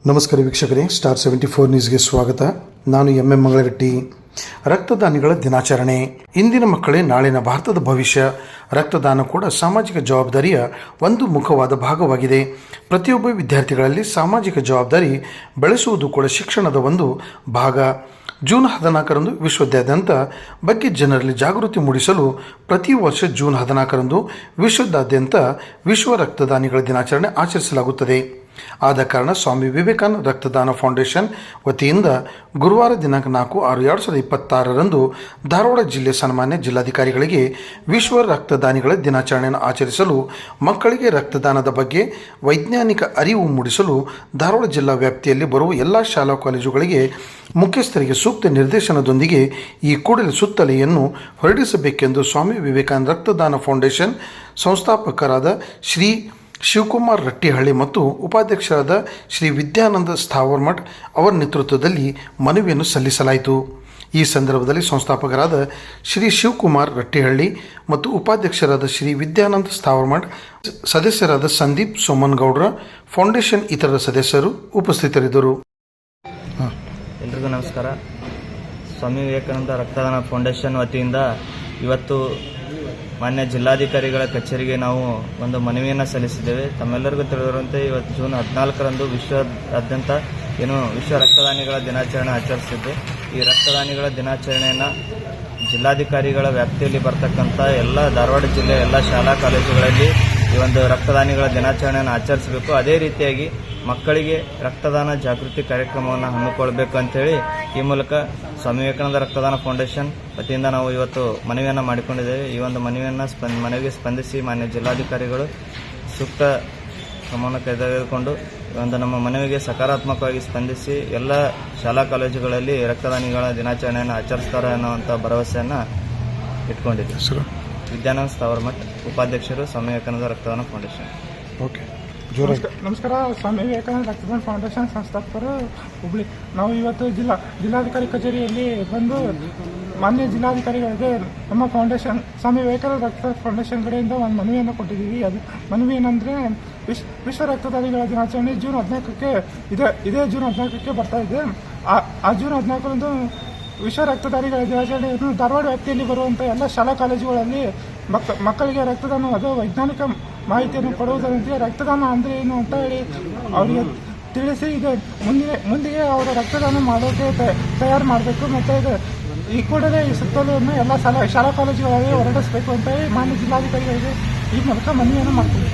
ನಮಸ್ಕಾರ ವೀಕ್ಷಕರೇ, ಸ್ಟಾರ್ 74 ನ್ಯೂಸ್ಗೆ ಸ್ವಾಗತ. ನಾನು ಎಂ ಮಂಗಳರೆಡ್ಡಿ. ರಕ್ತದಾನಿಗಳ ದಿನಾಚರಣೆ. ಇಂದಿನ ಮಕ್ಕಳೇ ನಾಳಿನ ಭಾರತದ ಭವಿಷ್ಯ. ರಕ್ತದಾನ ಕೂಡ ಸಾಮಾಜಿಕ ಜವಾಬ್ದಾರಿಯ ಒಂದು ಮುಖವಾದ ಭಾಗವಾಗಿದೆ. ಪ್ರತಿಯೊಬ್ಬ ವಿದ್ಯಾರ್ಥಿಗಳಲ್ಲಿ ಸಾಮಾಜಿಕ ಜವಾಬ್ದಾರಿ ಬೆಳೆಸುವುದು ಕೂಡ ಶಿಕ್ಷಣದ ಒಂದು ಭಾಗ. ಜೂನ್ 14ರಂದು ವಿಶ್ವದಾದ್ಯಂತ ಬಗ್ಗೆ ಜನರಲ್ಲಿ ಜಾಗೃತಿ ಮೂಡಿಸಲು ಪ್ರತಿ ವರ್ಷ ಜೂನ್ 14ರಂದು ವಿಶ್ವದಾದ್ಯಂತ ವಿಶ್ವ ರಕ್ತದಾನಿಗಳ ದಿನಾಚರಣೆ ಆಚರಿಸಲಾಗುತ್ತದೆ. ಆದ ಕಾರಣ ಸ್ವಾಮಿ ವಿವೇಕಾನಂದ ರಕ್ತದಾನ ಫೌಂಡೇಶನ್ ವತಿಯಿಂದ ಗುರುವಾರ ದಿನಾಂಕ 4/6/2026ರಂದು ಧಾರವಾಡ ಜಿಲ್ಲೆ ಸನ್ಮಾನ್ಯ ಜಿಲ್ಲಾಧಿಕಾರಿಗಳಿಗೆ ವಿಶ್ವ ರಕ್ತದಾನಿಗಳ ದಿನಾಚರಣೆಯನ್ನು ಆಚರಿಸಲು ಮಕ್ಕಳಿಗೆ ರಕ್ತದಾನದ ಬಗ್ಗೆ ವೈಜ್ಞಾನಿಕ ಅರಿವು ಮೂಡಿಸಲು ಧಾರವಾಡ ಜಿಲ್ಲಾ ವ್ಯಾಪ್ತಿಯಲ್ಲಿ ಬರುವ ಎಲ್ಲ ಶಾಲಾ ಕಾಲೇಜುಗಳಿಗೆ ಮುಖ್ಯಸ್ಥರಿಗೆ ಸೂಕ್ತ ನಿರ್ದೇಶನದೊಂದಿಗೆ ಈ ಕೂಡಲೇ ಸುತ್ತಲೆಯನ್ನು ಹೊರಡಿಸಬೇಕೆಂದು ಸ್ವಾಮಿ ವಿವೇಕಾನಂದ ರಕ್ತದಾನ ಫೌಂಡೇಶನ್ ಸಂಸ್ಥಾಪಕರಾದ ಶ್ರೀ ಶಿವಕುಮಾರ್ ರಟ್ಟಿಹಳ್ಳಿ ಮತ್ತು ಉಪಾಧ್ಯಕ್ಷರಾದ ಶ್ರೀ ವಿದ್ಯಾನಂದ ಸ್ಥಾವರ್ಮಠ್ ಅವರ ನೇತೃತ್ವದಲ್ಲಿ ಮನವಿಯನ್ನು ಸಲ್ಲಿಸಲಾಯಿತು. ಈ ಸಂದರ್ಭದಲ್ಲಿ ಸಂಸ್ಥಾಪಕರಾದ ಶ್ರೀ ಶಿವಕುಮಾರ್ ರಟ್ಟಿಹಳ್ಳಿ ಮತ್ತು ಉಪಾಧ್ಯಕ್ಷರಾದ ಶ್ರೀ ವಿದ್ಯಾನಂದ ಸ್ಥಾವರ್ಮಠ್, ಸದಸ್ಯರಾದ ಸಂದೀಪ್ ಸೋಮನಗೌಡ್ರ, ಫೌಂಡೇಶನ್ ಇತರ ಸದಸ್ಯರು ಉಪಸ್ಥಿತರಿದ್ದರು. ಎಲ್ರಿಗೂ ನಮಸ್ಕಾರ. ಸ್ವಾಮಿ ವಿವೇಕಾನಂದ ರಕ್ತದಾನ ಫೌಂಡೇಶನ್ ವತಿಯಿಂದ ಇವತ್ತು ಮಾನ್ಯ ಜಿಲ್ಲಾಧಿಕಾರಿಗಳ ಕಚೇರಿಗೆ ನಾವು ಒಂದು ಮನವಿಯನ್ನು ಸಲ್ಲಿಸಿದ್ದೇವೆ. ತಮ್ಮೆಲ್ಲರಿಗೂ ತಿಳಿದಿರುವಂತೆ ಇವತ್ತು ಜೂನ್ 14ರಂದು ವಿಶ್ವದಾದ್ಯಂತ ವಿಶ್ವ ರಕ್ತದಾನಿಗಳ ದಿನಾಚರಣೆ ಆಚರಿಸಿದ್ದು, ಈ ರಕ್ತದಾನಿಗಳ ದಿನಾಚರಣೆಯನ್ನು ಜಿಲ್ಲಾಧಿಕಾರಿಗಳ ವ್ಯಾಪ್ತಿಯಲ್ಲಿ ಬರ್ತಕ್ಕಂಥ ಎಲ್ಲ ಧಾರವಾಡ ಜಿಲ್ಲೆಯ ಎಲ್ಲ ಶಾಲಾ ಕಾಲೇಜುಗಳಲ್ಲಿ ಈ ಒಂದು ರಕ್ತದಾನಿಗಳ ದಿನಾಚರಣೆಯನ್ನು ಆಚರಿಸಬೇಕು. ಅದೇ ರೀತಿಯಾಗಿ ಮಕ್ಕಳಿಗೆ ರಕ್ತದಾನ ಜಾಗೃತಿ ಕಾರ್ಯಕ್ರಮವನ್ನು ಹಮ್ಮಿಕೊಳ್ಬೇಕು ಅಂತೇಳಿ ಈ ಮೂಲಕ ಸ್ವಾಮಿ ವಿವೇಕಾನಂದ ರಕ್ತದಾನ ಫೌಂಡೇಶನ್ ವತಿಯಿಂದ ನಾವು ಇವತ್ತು ಮನವಿಯನ್ನು ಮಾಡಿಕೊಂಡಿದ್ದೇವೆ. ಈ ಒಂದು ಮನವಿಗೆ ಸ್ಪಂದಿಸಿ ಮಾನ್ಯ ಜಿಲ್ಲಾಧಿಕಾರಿಗಳು ಸೂಕ್ತ ಕ್ರಮವನ್ನು ತೆಗೆದುಕೊಂಡು ಒಂದು ನಮ್ಮ ಮನವಿಗೆ ಸಕಾರಾತ್ಮಕವಾಗಿ ಸ್ಪಂದಿಸಿ ಎಲ್ಲ ಶಾಲಾ ಕಾಲೇಜುಗಳಲ್ಲಿ ರಕ್ತದಾನಿಗಳ ದಿನಾಚರಣೆಯನ್ನು ಆಚರಿಸ್ತಾರೆ ಅನ್ನುವಂಥ ಭರವಸೆಯನ್ನು ಇಟ್ಕೊಂಡಿದ್ದೀವಿ. ವಿದ್ಯಾನಂದ ಸ್ಥಾವರ್ಮಠ್, ಉಪಾಧ್ಯಕ್ಷರು, ಸ್ವಾಮಿ ವಿವೇಕಾನಂದ ರಕ್ತದಾನ ಫೌಂಡೇಶನ್. ಓಕೆ, ನಮಸ್ಕಾರ. ಸ್ವಾಮಿ ವಿವೇಕಾನಂದ ರಕ್ತದಾನ ಫೌಂಡೇಶನ್ ಸಂಸ್ಥಾಪಕರು ಹುಬ್ಳಿ. ನಾವು ಇವತ್ತು ಜಿಲ್ಲಾಧಿಕಾರಿ ಕಚೇರಿಯಲ್ಲಿ ಬಂದು ಮಾನ್ಯ ಜಿಲ್ಲಾಧಿಕಾರಿಗಳಿಗೆ ನಮ್ಮ ಫೌಂಡೇಶನ್ ಸ್ವಾಮಿ ವಿವೇಕಾನಂದ ರಕ್ತದಾನ ಫೌಂಡೇಶನ್ ಕಡೆಯಿಂದ ಒಂದು ಮನವಿಯನ್ನು ಕೊಟ್ಟಿದ್ದೀವಿ. ಅದು ಮನವಿ ಏನಂದರೆ ವಿಶ್ವ ರಕ್ತದಾನಿಗಳ ದಿನಾಚರಣೆ ಜೂನ್ 14ಕ್ಕೆ ಇದೇ ಜೂನ್ 14ಕ್ಕೆ ಬರ್ತಾ ಇದೆ. ಆ ಜೂನ್ 14ರಂದು ವಿಶ್ವ ರಕ್ತದಾನಿಗಳ ದಿನಾಚರಣೆಯನ್ನು ಧಾರವಾಡ ವ್ಯಾಪ್ತಿಯಲ್ಲಿ ಬರುವಂಥ ಎಲ್ಲ ಶಾಲಾ ಕಾಲೇಜುಗಳಲ್ಲಿ ಮಕ್ಕಳಿಗೆ ರಕ್ತದಾನವಾದ ವೈಜ್ಞಾನಿಕ ಮಾಹಿತಿಯನ್ನು ಕೊಡುವುದರಂತೆ ರಕ್ತದಾನ ಅಂದರೆ ಏನು ಅಂತ ಹೇಳಿ ಅವರಿಗೆ ತಿಳಿಸಿ ಇದೆ ಮುಂದಿಗೆ ಅವರ ರಕ್ತದಾನ ಮಾಡೋಕ್ಕೆ ತಯಾರು ಮಾಡಬೇಕು. ಮತ್ತು ಈ ಕೂಡಲೇ ಈ ಸುತ್ತಲೂ ಎಲ್ಲ ಶಾಲಾ ಕಾಲೇಜುಗಳಲ್ಲಿ ಹೊರಡಿಸಬೇಕು ಅಂತ ಹೇಳಿ ಮಾನ್ಯ ಜಿಲ್ಲಾಧಿಕಾರಿಗಳಿಗೆ ಈ ಮೂಲಕ ಮನವಿಯನ್ನು ಮಾಡ್ತೀವಿ.